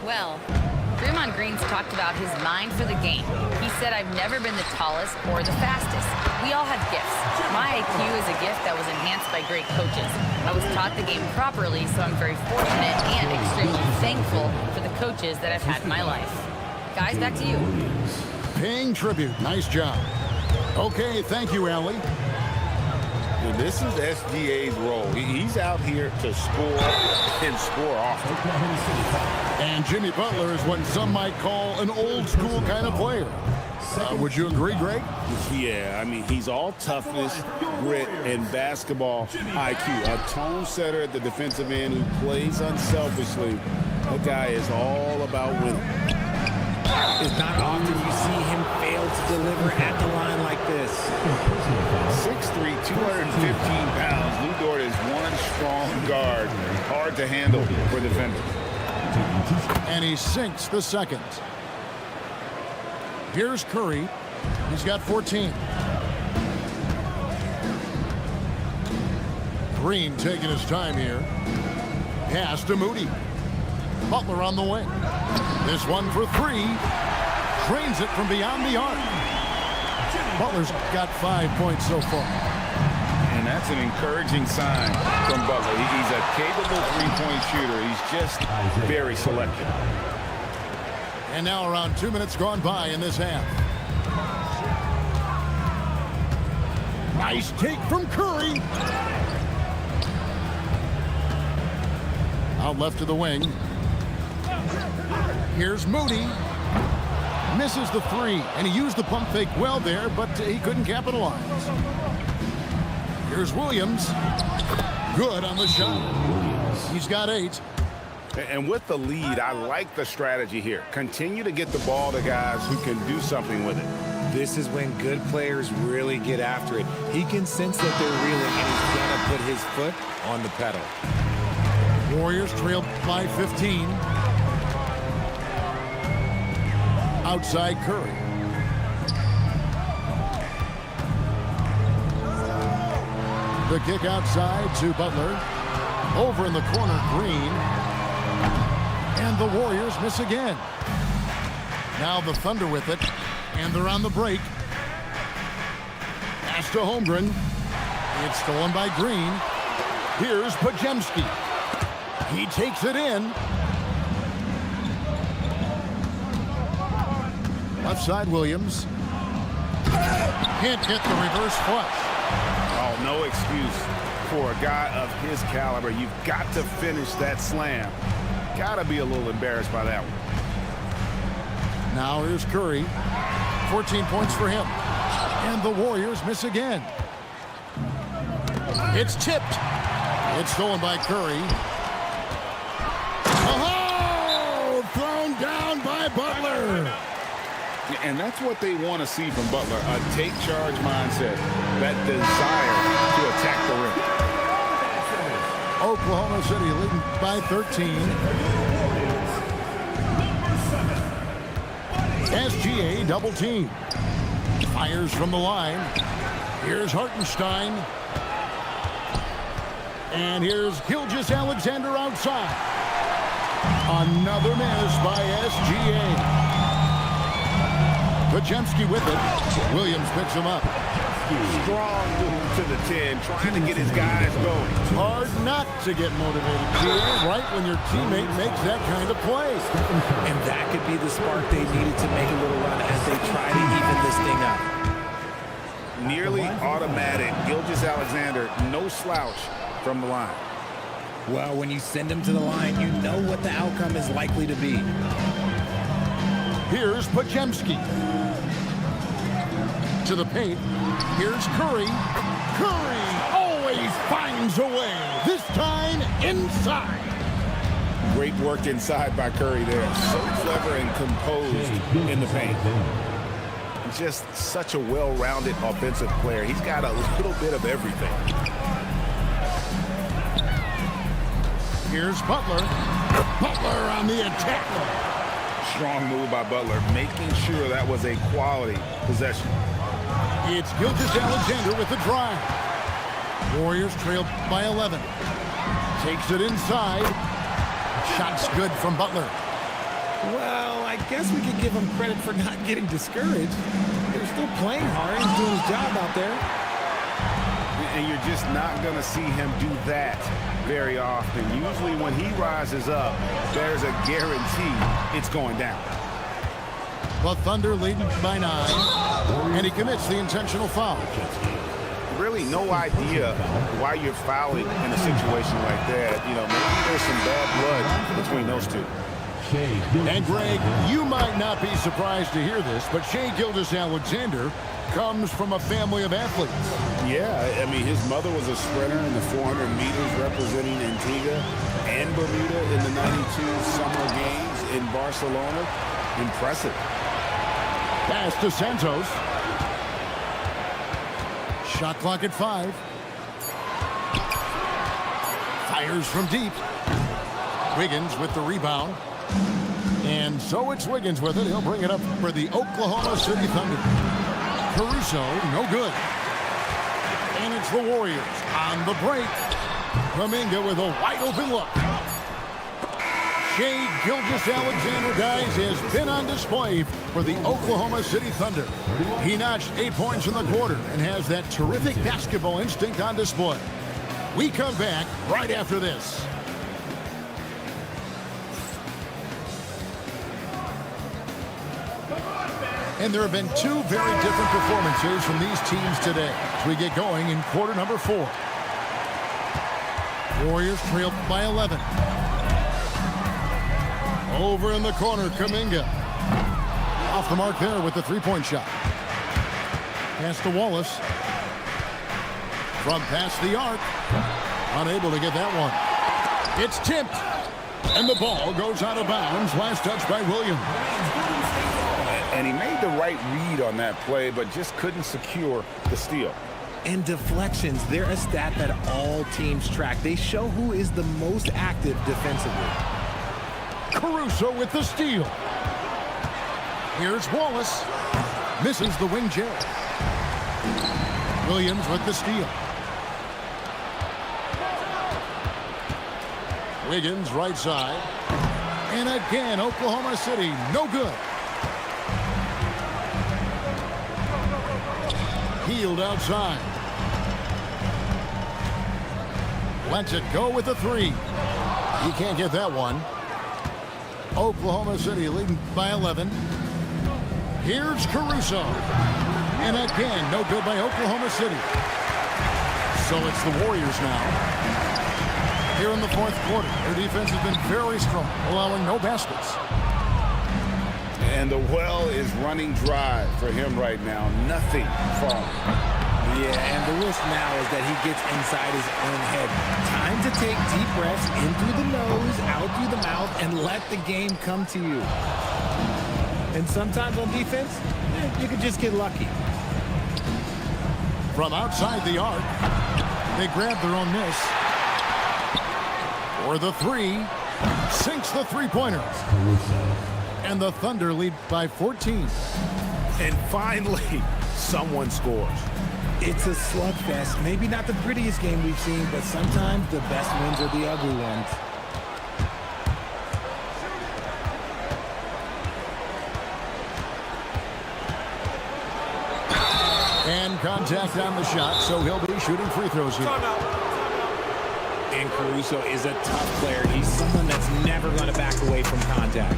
Well, Draymond Green's talked about his mind for the game. He said, I've never been the tallest or the fastest. We all have gifts. My IQ is a gift that was enhanced by great coaches. I was taught the game properly, so I'm very fortunate and extremely thankful for the coaches that I've had in my life. Guys, back to you. Paying tribute. Nice job. Okay, thank you, Allie. Well, this is SGA's role. He's out here to score and score often. And Jimmy Butler is what some might call an old-school kind of player. Would you agree, Greg? Yeah, I mean, he's all toughness, grit, and basketball IQ. A tone setter at the defensive end who plays unselfishly. That guy is all about winning. It's not often you see him fail to deliver at the line like this. 6'3", 215 pounds. Lou Dort is one strong guard. Hard to handle for defenders. And he sinks the second. Here's Curry. He's got 14. Green taking his time here. Pass to Moody. Butler on the wing. This one for three. Drains it from beyond the arc. Butler's got 5 points so far. And that's an encouraging sign from Butler. He's a capable three-point shooter. He's just very selective. And now around 2 minutes gone by in this half. Nice take from Curry. Out left to the wing. Here's Moody. Misses the three, and he used the pump fake well there, but he couldn't capitalize. Here's Williams. Good on the shot. He's got 8. And with the lead, I like the strategy here. Continue to get the ball to guys who can do something with it. This is when good players really get after it. He can sense that they're reeling, and he's going to put his foot on the pedal. Warriors trailed by 15. Outside Curry. The kick outside to Butler. Over in the corner, Green. And the Warriors miss again. Now the Thunder with it. And they're on the break. Pass to Holmgren. It's stolen by Green. Here's Podziemski. He takes it in. Left side, Williams. Can't get the reverse flush. Oh, no excuse for a guy of his caliber. You've got to finish that slam. Got to be a little embarrassed by that one. Now here's Curry. 14 points for him. And the Warriors miss again. It's tipped. It's stolen by Curry. Oh! by Butler. And that's what they want to see from Butler, a take-charge mindset, that desire to attack the rim. Oklahoma City leading by 13. SGA double team. Fires from the line. Here's Hartenstein. And here's Gilgeous-Alexander outside. Another miss by SGA. Podziemski with it. Williams picks him up. Strong move to the 10, trying to get his guys going. Hard not to get motivated, GA, right when your teammate makes that kind of play. And that could be the spark they needed to make a little run as they try to even this thing up. Nearly automatic. Gilgeous-Alexander, no slouch from the line. Well, when you send him to the line, you know what the outcome is likely to be. Here's Podziemski. To the paint. Here's Curry. Curry always finds a way. This time inside. Great work inside by Curry there. So clever and composed in the paint. Just such a well-rounded offensive player. He's got a little bit of everything. Here's Butler. Butler on the attack. Strong move by Butler, making sure that was a quality possession. It's Gilgeous-Alexander with the drive. Warriors trail by 11. Takes it inside. Shot's good from Butler. Well, I guess we could give him credit for not getting discouraged. They're still playing hard. He's doing his job out there. And you're just not going to see him do that very often. Usually when he rises up, there's a guarantee it's going down. The Thunder leading by 9. And he commits the intentional foul. Really no idea why you're fouling in a situation like that. You know, maybe there's some bad blood between those two. And Greg, you might not be surprised to hear this, but Shai Gilgeous-Alexander comes from a family of athletes. Yeah, I mean, his mother was a sprinter in the 400 meters representing Antigua and Bermuda in the 92 Summer Games in Barcelona. Impressive. Pass to Santos. Shot clock at 5. Fires from deep. Wiggins with the rebound. And so it's Wiggins with it. He'll bring it up for the Oklahoma City Thunder. Caruso, no good. And it's the Warriors on the break. Kuminga with a wide open look. Shai Gilgeous-Alexander, guys, has been on display for the Oklahoma City Thunder. He notched 8 points in the quarter and has that terrific basketball instinct on display. We come back right after this. And there have been 2 very different performances from these teams today as we get going in quarter number 4. Warriors trail by 11. Over in the corner, Kuminga. Off the mark there with the three-point shot. Pass to Wallace. From past the arc. Unable to get that one. It's tipped. And the ball goes out of bounds. Last touch by Williams. And he made the right read on that play, but just couldn't secure the steal. And deflections, they're a stat that all teams track. They show who is the most active defensively. Caruso with the steal. Here's Wallace. Misses the wing J. Williams with the steal. Wiggins right side. And again, Oklahoma City, no good. Healed outside. Lets it go with the 3. He can't get that one. Oklahoma City leading by 11. Here's Caruso. And again, no good by Oklahoma City. So it's the Warriors now. Here in the 4th quarter, their defense has been very strong, allowing no baskets. And the well is running dry for him right now. Nothing falling. Yeah, and the risk now is that he gets inside his own head. Time to take deep breaths in through the nose, out through the mouth, and let the game come to you. And sometimes on defense, you can just get lucky. From outside the arc, they grab their own miss. For the three, sinks the three-pointer. And the Thunder lead by 14. And finally, someone scores. It's a slugfest. Maybe not the prettiest game we've seen, but sometimes the best wins are the ugly ones. And contact on the shot, so he'll be shooting free throws here. And Caruso is a tough player. He's someone that's never going to back away from contact.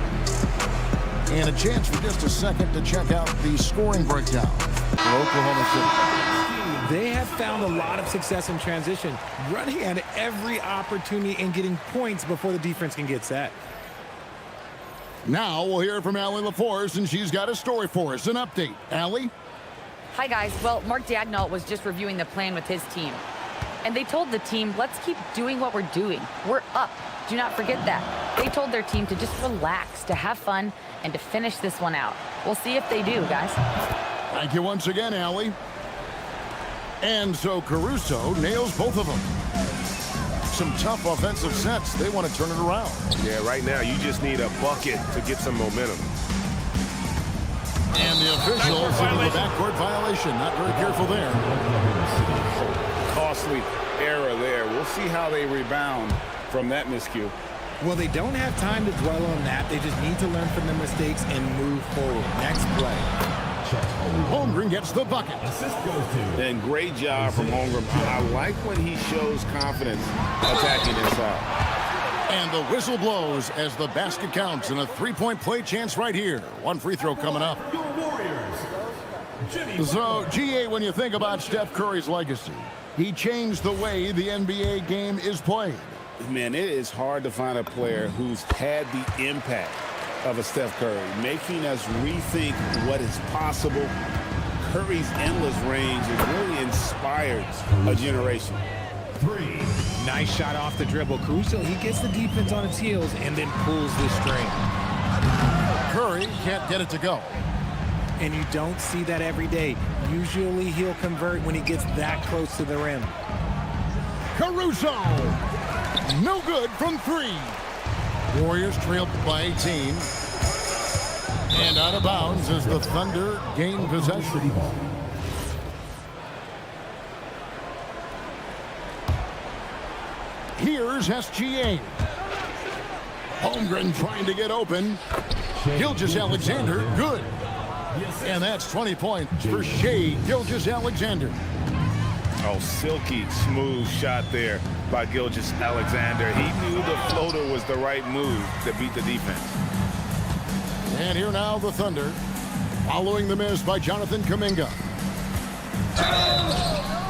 And a chance for just a second to check out the scoring breakdown for Oklahoma City. They have found a lot of success in transition, running at every opportunity and getting points before the defense can get set. Now we'll hear from Allie LaForce, and she's got a story for us. An update. Allie? Hi, guys. Well, Mark Daigneault was just reviewing the plan with his team. And they told the team, let's keep doing what we're doing. We're up. Do not forget that. They told their team to just relax, to have fun, and to finish this one out. We'll see if they do, guys. Thank you once again, Allie. And so Caruso nails both of them. Some tough offensive sets. They want to turn it around. Yeah, right now you just need a bucket to get some momentum. And the officials in the backcourt violation. Not very careful there. Costly error there. We'll see how they rebound from that miscue. Well, they don't have time to dwell on that. They just need to learn from their mistakes and move forward. Next play. Holmgren gets the bucket. And great job from Holmgren. I like when he shows confidence attacking inside. And the whistle blows as the basket counts, and a three-point play chance right here. One free throw coming up. So, GA, when you think about Steph Curry's legacy, he changed the way the NBA game is played. Man, it is hard to find a player who's had the impact of a Steph Curry, making us rethink what is possible. Curry's endless range has really inspired a generation. Nice shot off the dribble. Caruso, he gets the defense on its heels and then pulls the string. Curry can't get it to go. And you don't see that every day. Usually he'll convert when he gets that close to the rim. Caruso! No good from three. Warriors trailed by 18. And out of bounds as the Thunder gain possession. Here's SGA. Holmgren trying to get open. Gilgeous-Alexander, good. And that's 20 points for Shai Gilgeous-Alexander. Oh, silky smooth shot there by Gilgeous-Alexander. He knew the floater was the right move to beat the defense. And here now the Thunder, following the miss by Jonathan Kuminga.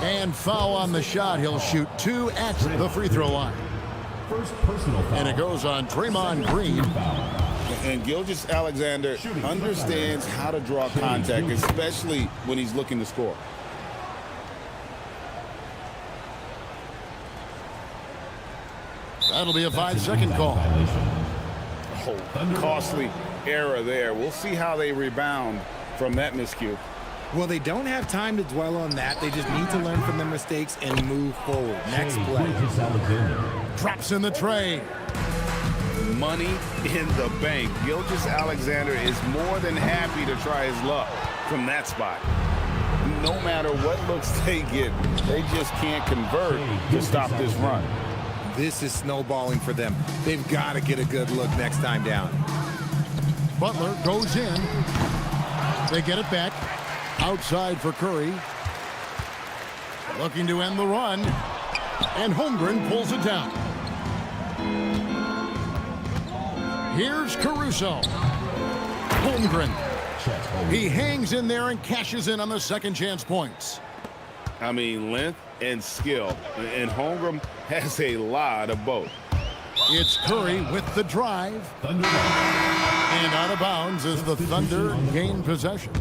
And foul on the shot. He'll shoot two at the free throw line. First personal foul. And it goes on Draymond Green. And Gilgeous-Alexander understands how to draw contact, especially when he's looking to score. That'll be a 5-second call. Oh, costly error there. We'll see how they rebound from that miscue. Well, they don't have time to dwell on that. They just need to learn from their mistakes and move forward. Next play. Drops in the tray. Money in the bank. Gilgeous-Alexander is more than happy to try his luck from that spot. No matter what looks they get, they just can't convert to stop this run. This is snowballing for them. They've got to get a good look next time down. Butler goes in. They get it back. Outside for Curry. Looking to end the run. And Holmgren pulls it down. Here's Caruso. Holmgren. He hangs in there and cashes in on the second chance points. I mean, length and skill. And Holmgren has a lot of both. It's Curry with the drive. And out of bounds as the Thunder gain possession.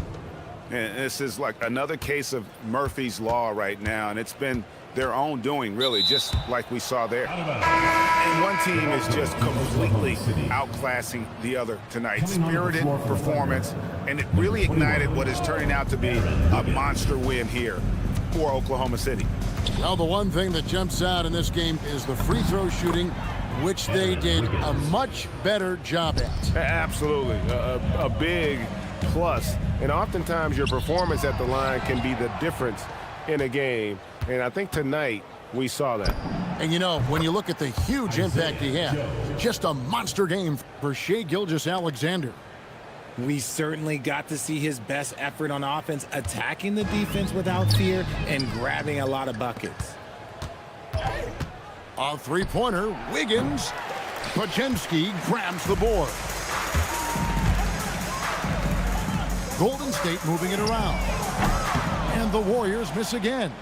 And this is like another case of Murphy's Law right now, and it's been their own doing, really, just like we saw there. And one team is just completely outclassing the other tonight. Spirited performance, and it really ignited what is turning out to be a monster win here for Oklahoma City. Well, the one thing that jumps out in this game is the free throw shooting, which they did a much better job at. Absolutely. A big plus. And oftentimes your performance at the line can be the difference in a game. And I think tonight we saw that. And you know, when you look at the huge impact he had, just a monster game for Shai Gilgeous-Alexander. We certainly got to see his best effort on offense, attacking the defense without fear and grabbing a lot of buckets. A three-pointer, Wiggins. Podziemski grabs the board. Golden State moving it around. And the Warriors miss again.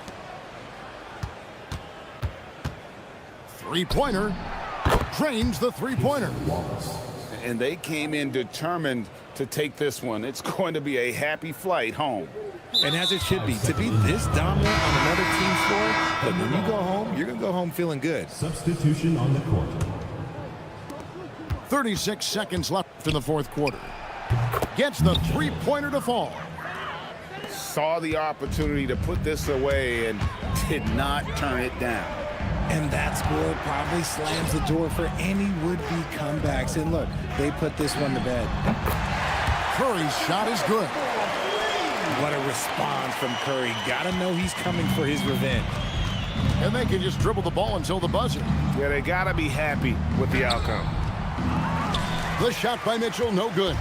Three-pointer. Drains the three-pointer. And they came in determined to take this one. It's going to be a happy flight home. And as it should be, to be this dominant on another team's floor, but when you go home, you're going to go home feeling good. Substitution on the court. 36 seconds left in the fourth quarter. Gets the three-pointer to fall. Saw the opportunity to put this away and did not turn it down. And that score probably slams the door for any would-be comebacks. And look, they put this one to bed. Curry's shot is good. What a response from Curry. Gotta know he's coming for his revenge. And they can just dribble the ball until the buzzer. Yeah, they got to be happy with the outcome. The shot by Mitchell, no good.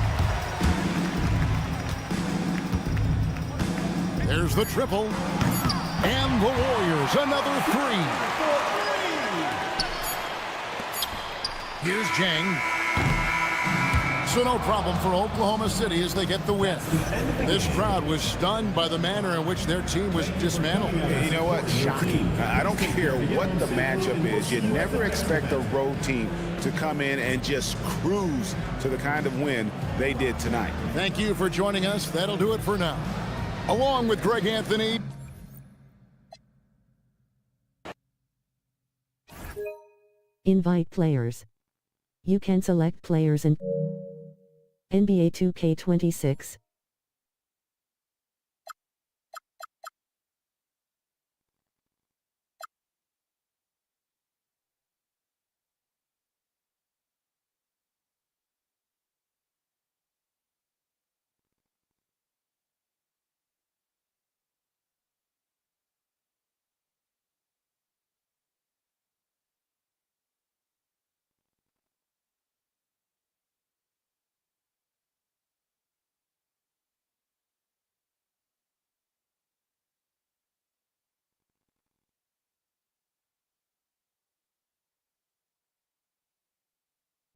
There's the triple. And the Warriors, another three. Here's Jang. So no problem for Oklahoma City as they get the win. This crowd was stunned by the manner in which their team was dismantled. You know what? Shocking. I don't care what the matchup is. You never expect a road team to come in and just cruise to the kind of win they did tonight. Thank you for joining us. That'll do it for now. Along with Greg Anthony. Invite players. You can select players in NBA 2K26.